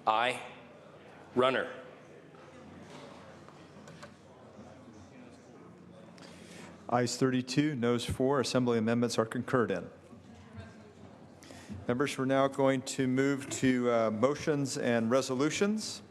Aye. Runner. Ayes 32, noes 4. Assembly amendments are concurred in. Members, we're now going to move to motions and resolutions.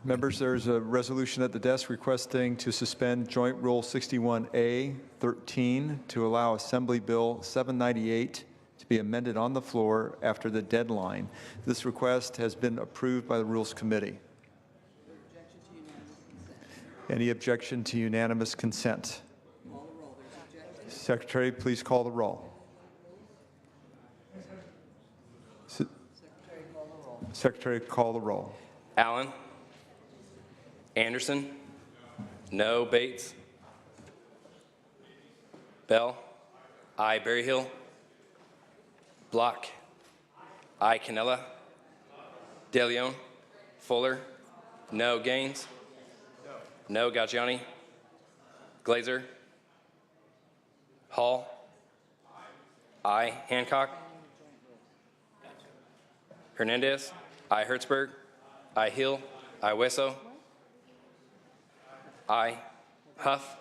Members, there's a resolution at the desk requesting to suspend Joint Rule 61A 13 to allow Assembly Bill 798 to be amended on the floor after the deadline. This request has been approved by the Rules Committee. Any objection to unanimous consent? Secretary, please call the roll. Secretary, call the roll. Allen. Anderson. No. Bates. Bell. Aye. Berryhill. Block. Aye. Cannella. De Leon. Fuller. No. Gaines. No. Gaggiani. Glazer. Hall. Aye. Hancock. Hernandez. Aye. Hertzberg. Aye. Hill. Aye. Wesso. Aye. Huff.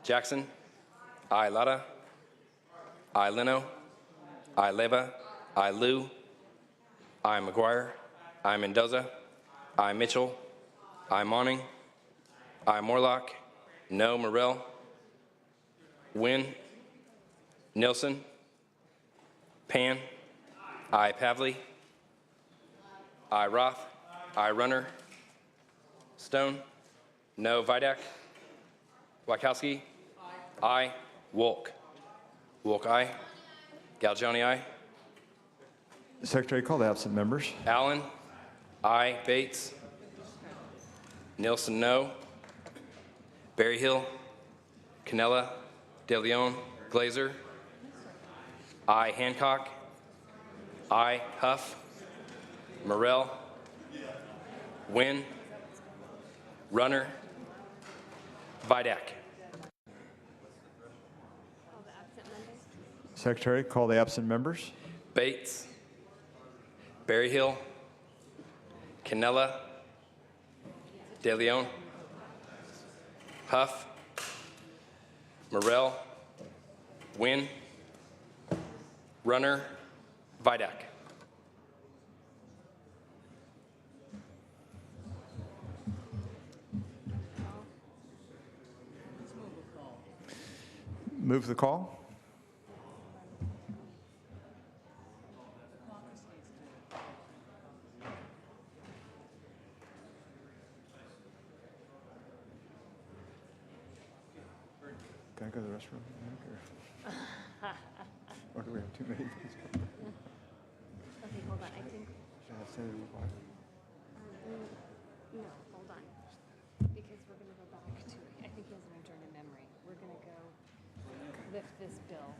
Jackson. Aye. Latta. Aye. Leno. Aye. Leva. Aye. Liu. Aye. McGuire. Aye. Mendoza. Aye. Mitchell. Aye. Monning. Aye. Morlock. No. Morrell. Wynn. Nilsson. Pan. Aye. Pavley. Aye. Roth. Aye. Runner. Stone. No. Vidak. Wachowski. Aye. Wolk. Wolk, aye. Galgiani, aye. Secretary, call the absent members. Allen. Aye. Bates. Nilsson, no. Berryhill. Cannella. De Leon. Glazer. Aye. Hancock. Aye. Huff. Morrell. Wynn. Runner. Vidak. Secretary, call the absent members. Bates. Berryhill. Cannella. De Leon. Huff. Morrell. Wynn. Runner. Vidak. Move the call. Can I go to the restroom? Or do we have too many things? Okay, hold on. I think. Should I have Senator White? No, hold on. Because we're going to go back to. I think he has an adjourned memory. We're going to go lift this bill.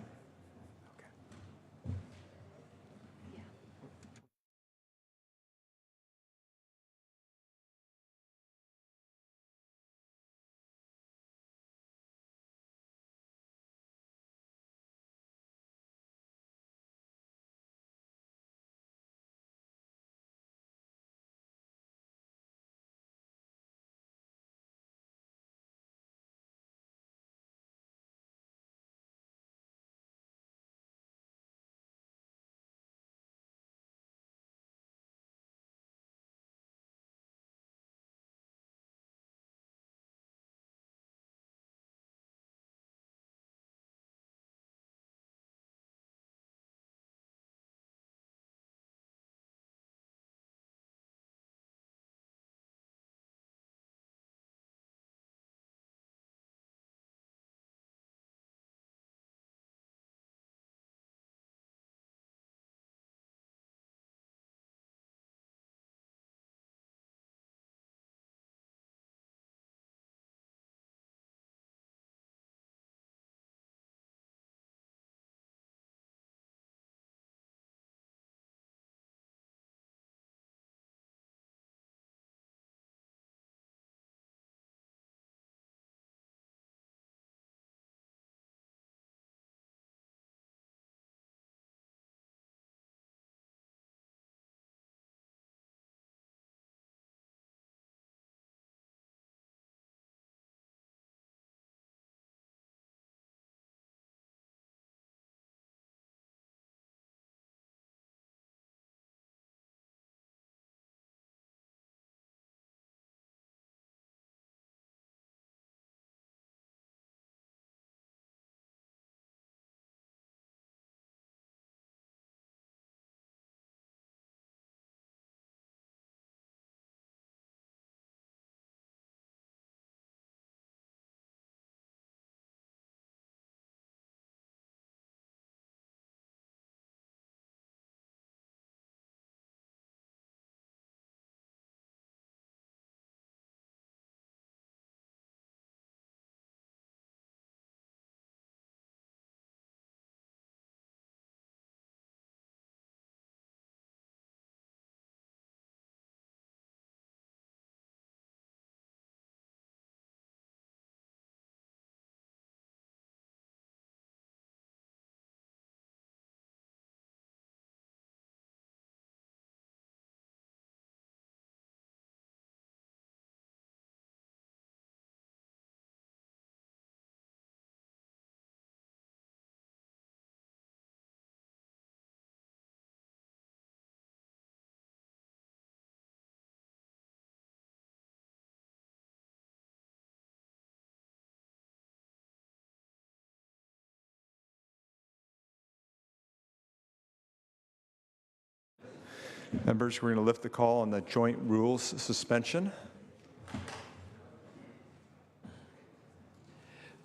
Members, we're going to lift the call on the joint rules suspension.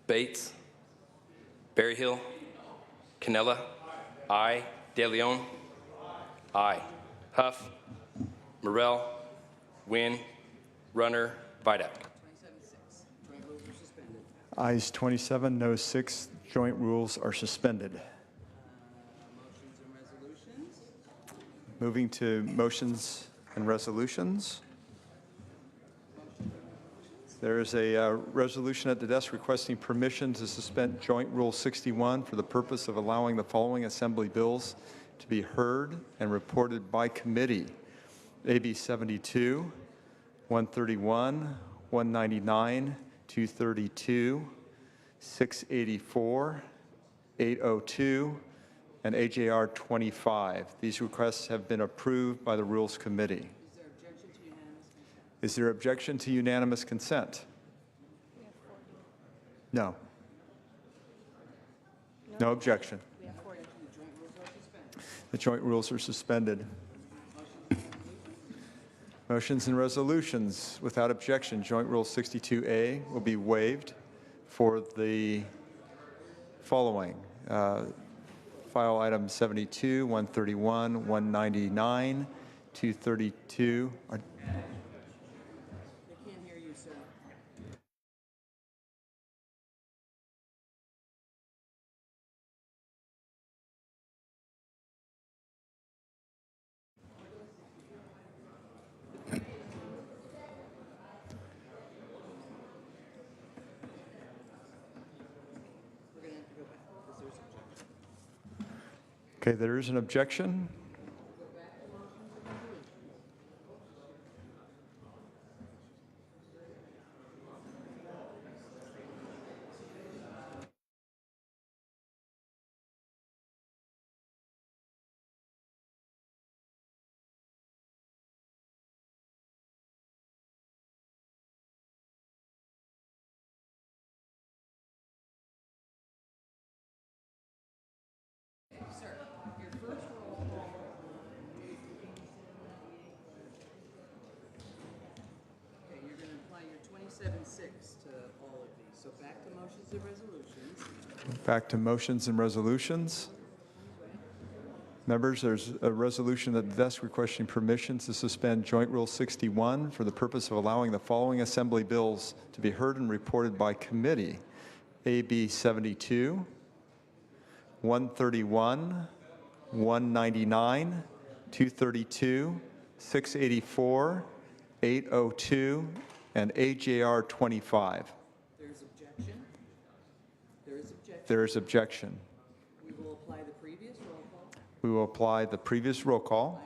Bates. Berryhill. Canella. Aye. De Leon. Aye. Huff. Morel. Wynn. Runner. Vidak. Ayes 27, no 6. Joint rules are suspended. Motions and resolutions. Moving to motions and resolutions. There is a resolution at the desk requesting permission to suspend Joint Rule 61 for the purpose of allowing the following assembly bills to be heard and reported by committee. AB 72, 131, 199, 232, 684, 802, and AJR 25. These requests have been approved by the Rules Committee. Is there objection to unanimous consent? No. No objection. We have 40. The joint rules are suspended. Motions and resolutions. Without objection, Joint Rule 62A will be waived for the following. File item 72, 131, 199, 232. They can't hear you, sir. We're going to have to go back because there's objection. Okay, there is an objection. Okay, you're going to apply your 27-6 to all of these. So back to motions and resolutions. Back to motions and resolutions. Members, there's a resolution at the desk requesting permission to suspend Joint Rule 61 for the purpose of allowing the following assembly bills to be heard and reported by committee. AB 72, 131, 199, 232, 684, 802, and AJR 25. There's objection. There is objection. There is objection. We will apply the previous roll call. We will apply the previous roll call.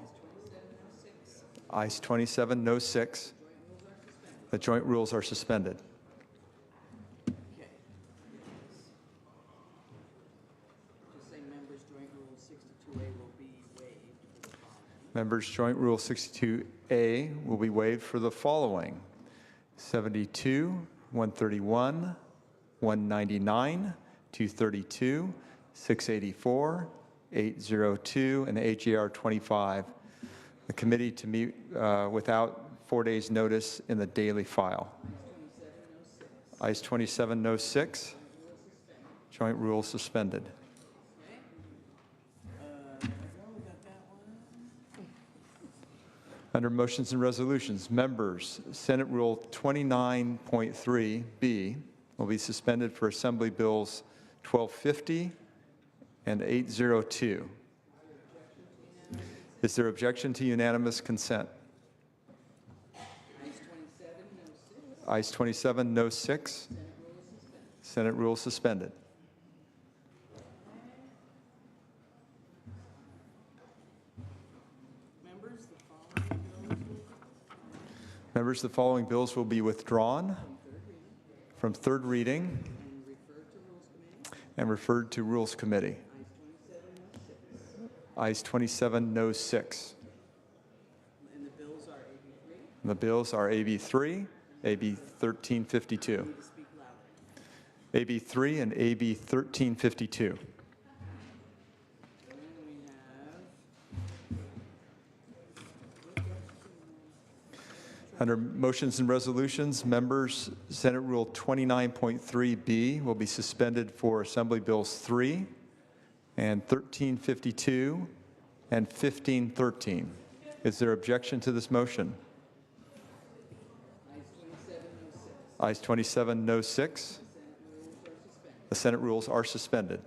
Ayes 27, no 6. Ayes 27, no 6. The joint rules are suspended. Okay. Just say members, joint rule 62A will be waived for the following. Members, Joint Rule 62A will be waived for the following: 72, 131, 199, 232, 684, 802, and AJR 25. The committee to meet without 4 days' notice in the daily file. Ayes 27, no 6. Joint rule suspended. There we go, we got that one. Under motions and resolutions, members, Senate Rule 29.3B will be suspended for Assembly Bills 1250 and 802. Is there objection to unanimous consent? Ayes 27, no 6. Ayes 27, no 6. Senate Rule suspended. Members, the following bills will Members, the following bills will be withdrawn from third reading and referred to Rules Committee. and referred to Rules Committee. Ayes 27, no 6. And the bills are AB 3. And the bills are AB 3, AB 1352. Need to speak louder. AB 3 and AB 1352. And we have Under motions and resolutions, members, Senate Rule 29.3B will be suspended for Assembly Bills 3 and 1352 and 1513. Is there objection to this motion? Ayes 27, no 6. The Senate rules are suspended.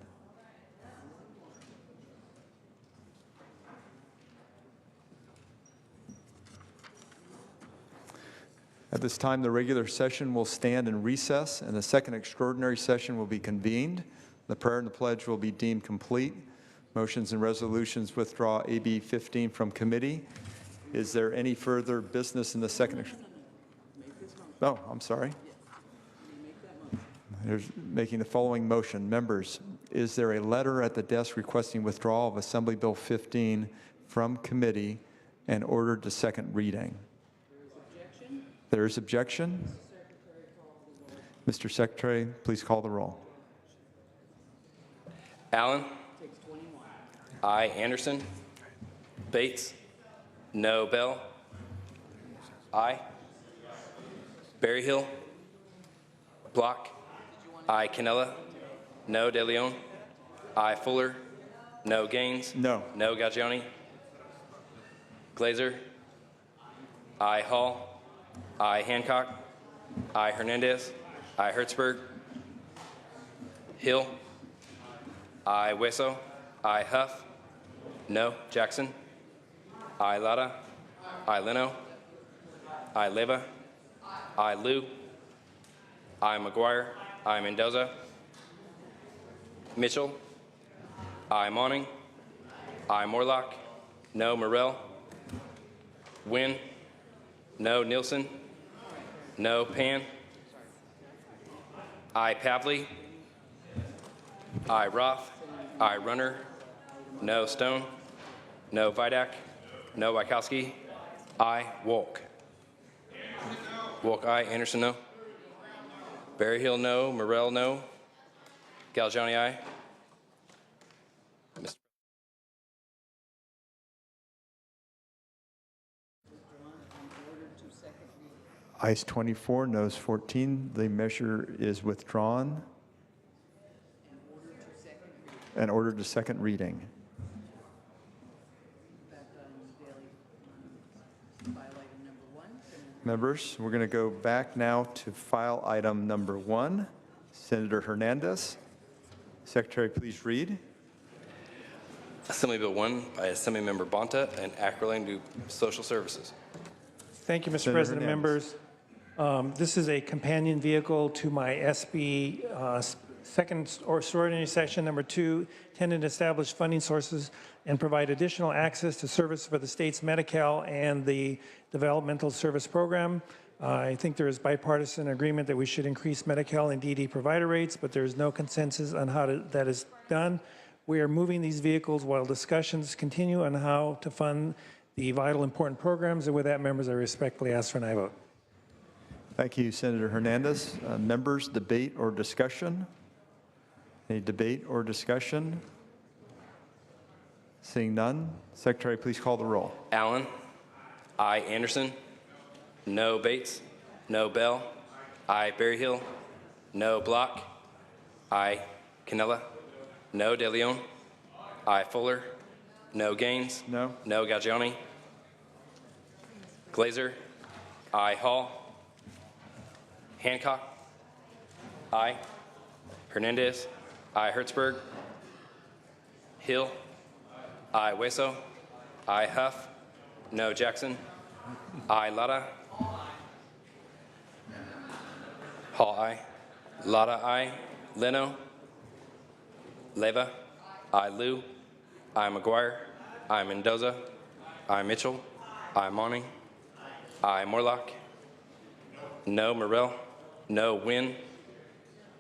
At this time, the regular session will stand in recess, and the second extraordinary session will be convened. The prayer and the pledge will be deemed complete. Motions and resolutions withdraw AB 15 from committee. Is there any further business in the second? Oh, I'm sorry. There's making the following motion. Members, is there a letter at the desk requesting withdrawal of Assembly Bill 15 from committee and ordered to second reading? There is objection. Mr. Secretary, please call the roll. Allen. I. Anderson. Bates. No. Bell. I. Berryhill. Block. I. Cannella. No. De Leon. I. Fuller. No. Gaines. No. No. Gaggioni. Glazer. I. Hall. I. Hancock. I. Hernandez. I. Hertzberg. Hill. I. Weso. I. Huff. No. Jackson. I. Lada. I. Leno. I. Leva. I. Liu. I. McGuire. I. Mendoza. Mitchell. I. Monning. I. Morlock. No. Morrell. Wynn. No. Nielsen. No. Pan. I. Pavley. I. Roth. I. Runner. No. Stone. No. Vidak. No. Wachowski. I. Wolk. Wolk, aye. Anderson, no. Berryhill, no. Morrell, no. Galgiani, aye. Ayes 24, noes 14. The measure is withdrawn and ordered to second reading. Members, we're going to go back now to file item number 1. Senator Hernandez. Secretary, please read. Assembly Bill 1 by Assemblymember Bonta and Acrolein to Social Services. Thank you, Mr. Senator President. Hernandez. Members, this is a companion vehicle to my SB second extraordinary session number 2, intended to establish funding sources and provide additional access to service for the state's Medi-Cal and the Developmental Service Program. I think there is bipartisan agreement that we should increase Medi-Cal and DD provider rates, but there is no consensus on how that is done. We are moving these vehicles while discussions continue on how to fund the vital important programs. And with that, members, I respectfully ask for an aye vote. Thank you, Senator Hernandez. Members, debate or discussion? Any debate or discussion? Seeing none, Secretary, please call the roll. Allen. I. Anderson. No. Bates. No. Bell. I. Berryhill. No. Block. I. Cannella. No. De Leon. I. Fuller. No. Gaines. No. No. Gaggioni. Glazer. I. Hall. Hancock. I. Hernandez. I. Hertzberg. Hill. I. Weso. I. Huff. No. Jackson. I. Lada. Hall, I. Lada, I. Leno. Leva. I. Liu. I. McGuire. I. Mendoza. I. Mitchell. I. Monning. I. Morlock. No. Morrell. No. Wynn.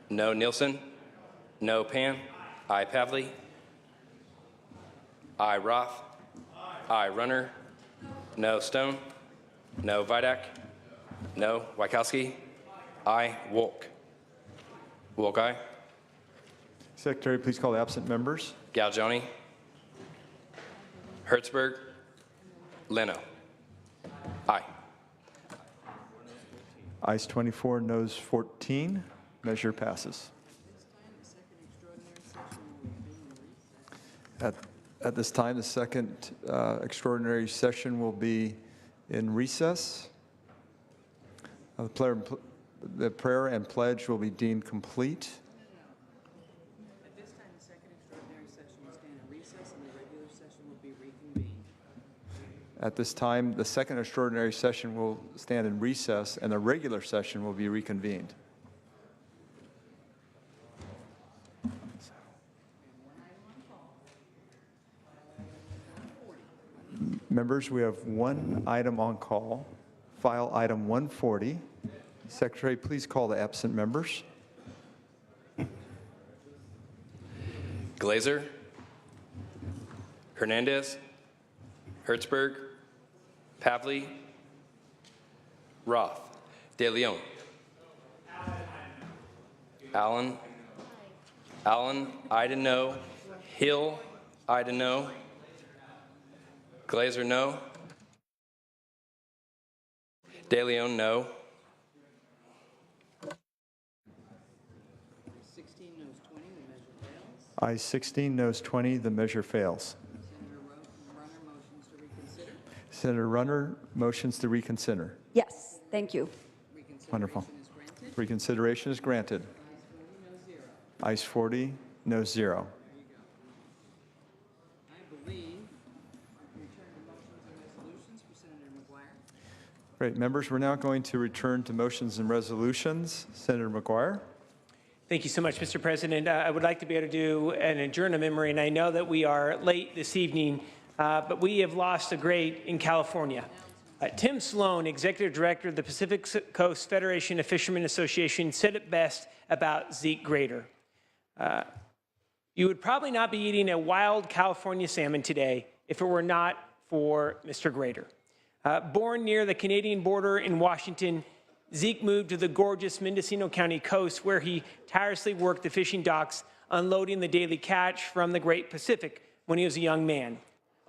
No. Nielsen. No. Pan. I. Pavley. I. Roth. I. Runner. No. Stone. No. Vidak. No. Wachowski. I. Wolk. Wolk, aye. Secretary, please call the absent members. Galgiani. Hertzberg. Leno. Aye. Ayes 24, noes 14. Measure passes. At this time, the second extraordinary session will be in recess. The prayer and pledge will be deemed complete. At this time, the second extraordinary session will stand in recess and the regular session will be reconvened. At this time, the second extraordinary session will stand in recess and the regular session will be reconvened. Members, we have one item on call, file item 140. Secretary, please call the absent members. Glazer, Hernandez, Hertzberg, Pavley, Roth, De Leon, Allen, Ida no, Hill, Ida no, Glazer no, De Leon no, 16 noes 20, the measure fails. Ayes 16, noes 20, the measure fails. Senator Runner motions to reconsider. Senator Runner motions to reconsider. Yes, thank you. Wonderful. Reconsideration is granted. Reconsideration is granted. Ayes 40, noes 0. I believe we return to motions and resolutions for Senator McGuire. Great. Members, we're now going to return to motions and resolutions. Senator McGuire. Thank you so much, Mr. President. I would like to be able to do an adjourn of memory, and I know that we are late this evening, but we have lost a great in California. Tim Sloan, Executive Director of the Pacific Coast Federation of Fishermen Association, said it best about Zeke Grater. You would probably not be eating a wild California salmon today if it were not for Mr. Grater. Born near the Canadian border in Washington, Zeke moved to the gorgeous Mendocino County coast where he tirelessly worked the fishing docks, unloading the daily catch from the Great Pacific when he was a young man.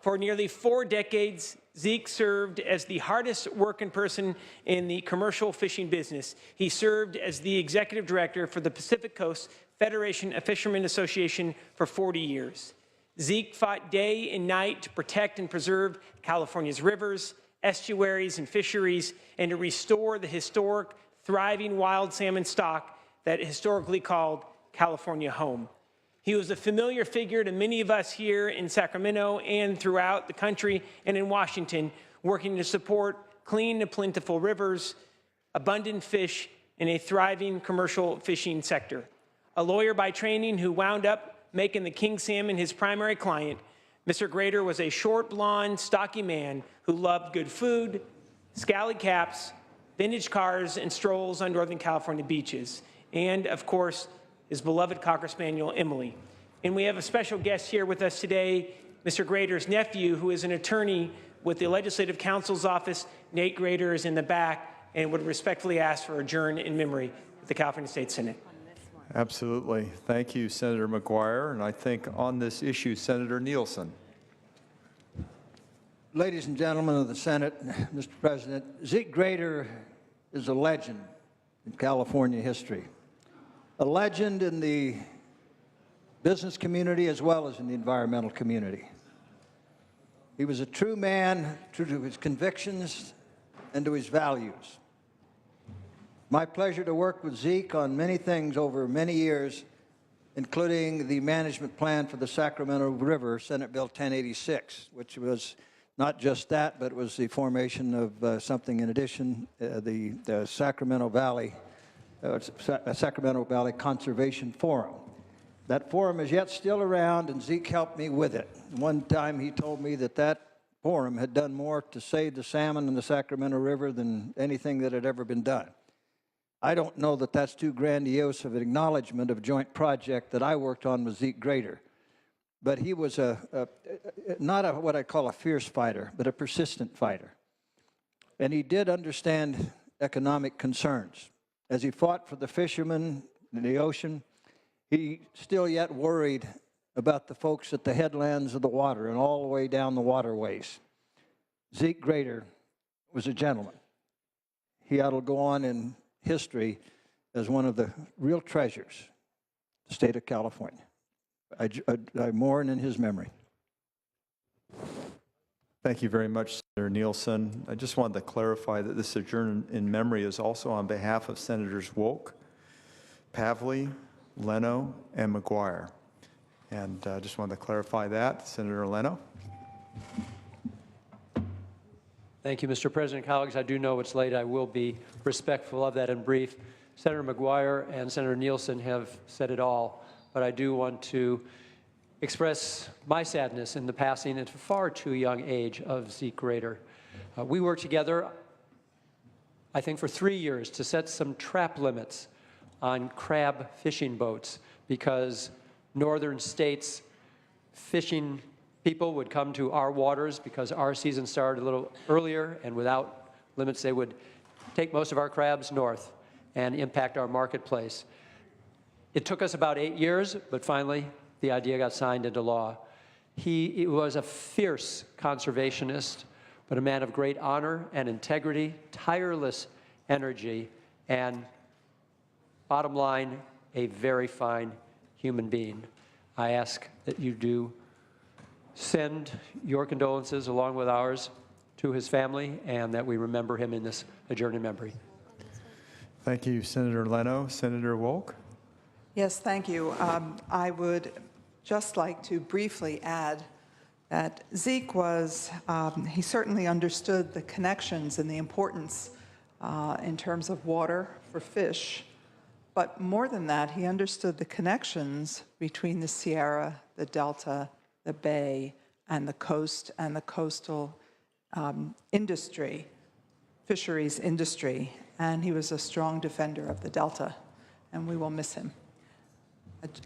For nearly 4 decades, Zeke served as the hardest working person in the commercial fishing business. He served as the executive director for the Pacific Coast Federation of Fishermen Association for 40 years. Zeke fought day and night to protect and preserve California's rivers, estuaries, and fisheries, and to restore the historic, thriving wild salmon stock that historically called California home. He was a familiar figure to many of us here in Sacramento and throughout the country and in Washington, working to support clean and plentiful rivers, abundant fish, and a thriving commercial fishing sector. A lawyer by training who wound up making the king salmon his primary client, Mr. Grater was a short, blonde, stocky man who loved good food, scally caps, vintage cars, and strolls on Northern California beaches, and, of course, his beloved Cocker Spaniel, Emily. And we have a special guest here with us today, Mr. Grater's nephew, who is an attorney with the Legislative Counsel's Office. Nate Grater is in the back and would respectfully ask for adjourn in memory of the California State Senate. Absolutely. Thank you, Senator McGuire. And I think on this issue, Senator Nielsen. Ladies and gentlemen of the Senate, Mr. President, Zeke Grater is a legend in California history. A legend in the business community as well as in the environmental community. He was a true man, true to his convictions and to his values. My pleasure to work with Zeke on many things over many years, including the management plan for the Sacramento River, Senate Bill 1086, which was not just that, but it was the formation of something in addition, the Sacramento Valley Conservation Forum. That forum is yet still around, and Zeke helped me with it. One time he told me that that forum had done more to save the salmon in the Sacramento River than anything that had ever been done. I don't know that that's too grandiose of an acknowledgement of a joint project that I worked on with Zeke Grater. But he was not what I call a fierce fighter, but a persistent fighter. And he did understand economic concerns. As he fought for the fishermen in the ocean, he still yet worried about the folks at the headlands of the water and all the way down the waterways. Zeke Grater was a gentleman. He ought to go on in history as one of the real treasures of the state of California. I mourn in his memory. Thank you very much, Senator Nielsen. I just wanted to clarify that this sojourn in memory is also on behalf of Senators Wolk, Pavley, Leno, and McGuire. And I just wanted to clarify that. Senator Leno? Thank you, Mr. President. Colleagues, I do know it's late. I will be respectful of that and brief. Senator McGuire and Senator Nielsen have said it all, but I do want to express my sadness in the passing at a far too young age of Zeke Rader. We worked together, I think, for 3 years to set some trap limits on crab fishing boats because northern states fishing people would come to our waters because our season started a little earlier, and without limits, they would take most of our crabs north and impact our marketplace. It took us about 8 years, but finally, the idea got signed into law. He was a fierce conservationist, but a man of great honor and integrity, tireless energy, and bottom line, a very fine human being. I ask that you do send your condolences along with ours to his family, and that we remember him in this adjourned memory. Thank you, Senator Leno. Senator Wolk? Yes, thank you. I would just like to briefly add that Zeke was, he certainly understood the connections and the importance in terms of water for fish, but more than that, he understood the connections between the Sierra, the Delta, the Bay, and the coast and the coastal industry, fisheries industry, and he was a strong defender of the Delta, and we will miss him.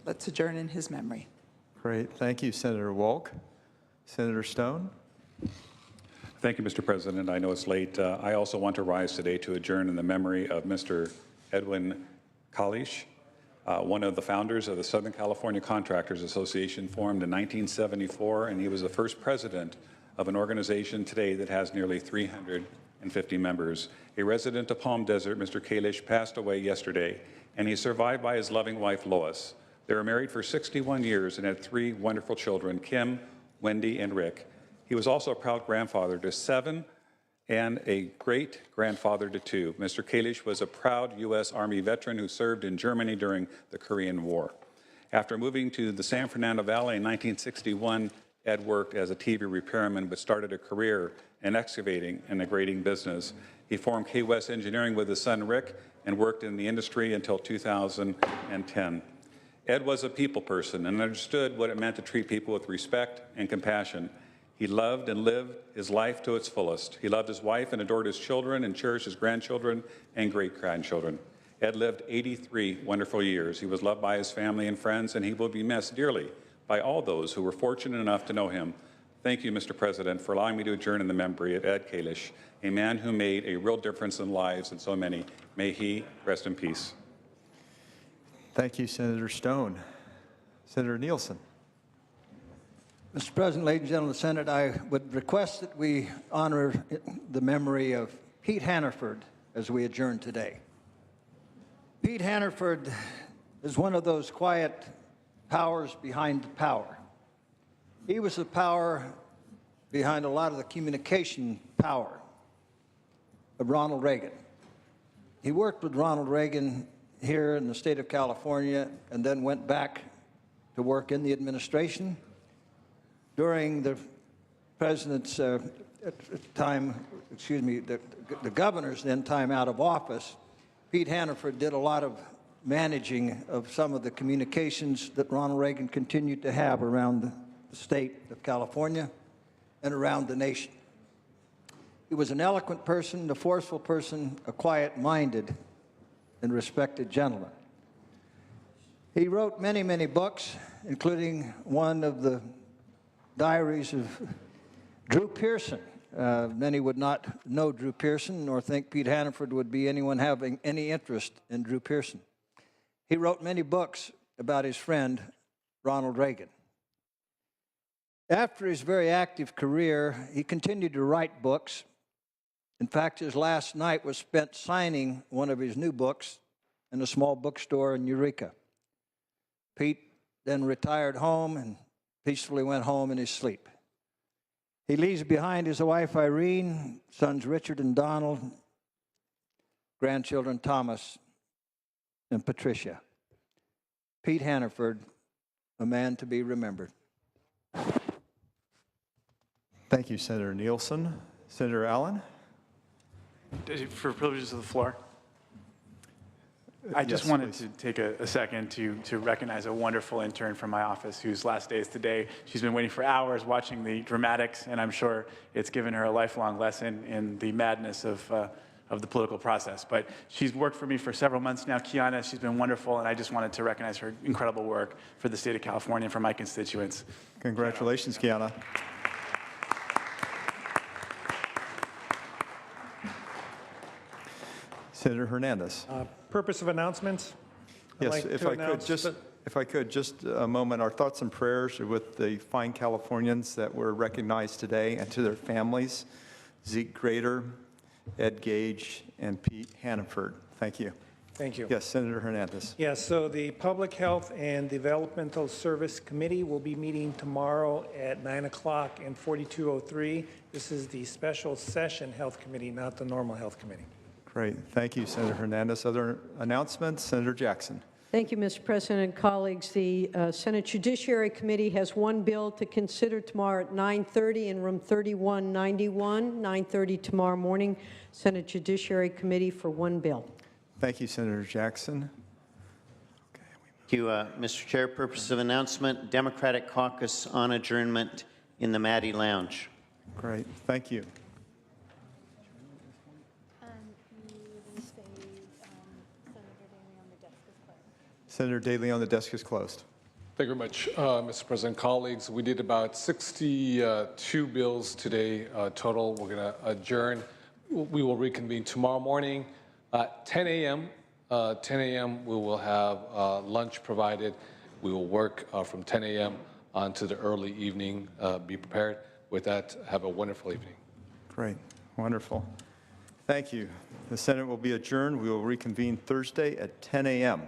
Let's adjourn in his memory. Great. Thank you, Senator Wolk. Senator Stone? Thank you, Mr. President. I know it's late. I also want to rise today to adjourn in the memory of Mr. Edwin Kalish, one of the founders of the Southern California Contractors Association, formed in 1974, and he was the first president of an organization today that has nearly 350 members. A resident of Palm Desert, Mr. Kalish passed away yesterday, and he's survived by his loving wife, Lois. They were married for 61 years and had 3 wonderful children, Kim, Wendy, and Rick. He was also a proud grandfather to 7 and a great-grandfather to 2. Mr. Kalish was a proud U.S. Army veteran who served in Germany during the Korean War. After moving to the San Fernando Valley in 1961, Ed worked as a TV repairman but started a career in excavating and a grading business. He formed K-West Engineering with his son Rick and worked in the industry until 2010. Ed was a people person and understood what it meant to treat people with respect and compassion. He loved and lived his life to its fullest. He loved his wife and adored his children and cherished his grandchildren and great-grandchildren. Ed lived 83 wonderful years. He was loved by his family and friends, and he will be missed dearly by all those who were fortunate enough to know him. Thank you, Mr. President, for allowing me to adjourn in the memory of Ed Kalish, a man who made a real difference in lives in so many. May he rest in peace. Thank you, Senator Stone. Senator Nielsen? Mr. President, ladies and gentlemen of the Senate, I would request that we honor the memory of Pete Hannaford as we adjourn today. Pete Hannaford is one of those quiet powers behind the power. He was the power behind a lot of the communication power of Ronald Reagan. He worked with Ronald Reagan here in the state of California and then went back to work in the administration. During the president's time, excuse me, the governor's then time out of office, Pete Hannaford did a lot of managing of some of the communications that Ronald Reagan continued to have around the state of California and around the nation. He was an eloquent person, a forceful person, a quiet-minded and respected gentleman. He wrote many, many books, including one of the diaries of Drew Pearson. Many would not know Drew Pearson nor think Pete Hannaford would be anyone having any interest in Drew Pearson. He wrote many books about his friend, Ronald Reagan. After his very active career, he continued to write books, In fact, his last night was spent signing one of his new books in a small bookstore in Eureka. Pete then retired home and peacefully went home in his sleep. He leaves behind his wife Irene, sons Richard and Donald, grandchildren Thomas and Patricia. Pete Hannaford, a man to be remembered. Thank you, Senator Nielsen. Senator Allen? For privileges of the floor. I just Yes, wanted please. to take a second to recognize a wonderful intern from my office whose last day is today. She's been waiting for hours watching the dramatics, and I'm sure it's given her a lifelong lesson in the madness of the political process. But she's worked for me for several months now. Kiana, she's been wonderful, and I just wanted to recognize her incredible work for the state of California and for my constituents. Congratulations, Kiana. Senator Hernandez. Purpose of announcements? I'd Yes, like if to I could, announce just, that- if I could, just a moment, our thoughts and prayers are with the fine Californians that were recognized today and to their families, Zeke Grader, Ed Gage, and Pete Hannaford. Thank you. Thank you. Yes, Senator Hernandez. Yes, so the Public Health and Developmental Service Committee will be meeting tomorrow at 9 o'clock in 4203. This is the special session Health Committee, not the normal Health Committee. Great. Thank you, Senator Hernandez. Other announcements? Senator Jackson. Thank you, Mr. President and colleagues. The Senate Judiciary Committee has one bill to consider tomorrow at 9:30 in room 3191, 9:30 tomorrow morning. Senate Judiciary Committee for one bill. Thank you, Senator Jackson. Thank you, Mr. Chair. Purpose of announcement, Democratic caucus on adjournment in the Maddie Lounge. Great. Thank you. You say Senator Senator Daley on the desk is closed. Daley on the desk is closed. Thank you very much, Mr. President. Colleagues, we did about 62 bills today total. We're going to adjourn. We will reconvene tomorrow morning at 10 a.m. 10 a.m. we will have lunch provided. We will work from 10 a.m. on to the early evening. Be prepared. With that, have a wonderful evening. Great. Wonderful. Thank you. The Senate will be adjourned. We will reconvene Thursday at 10 a.m.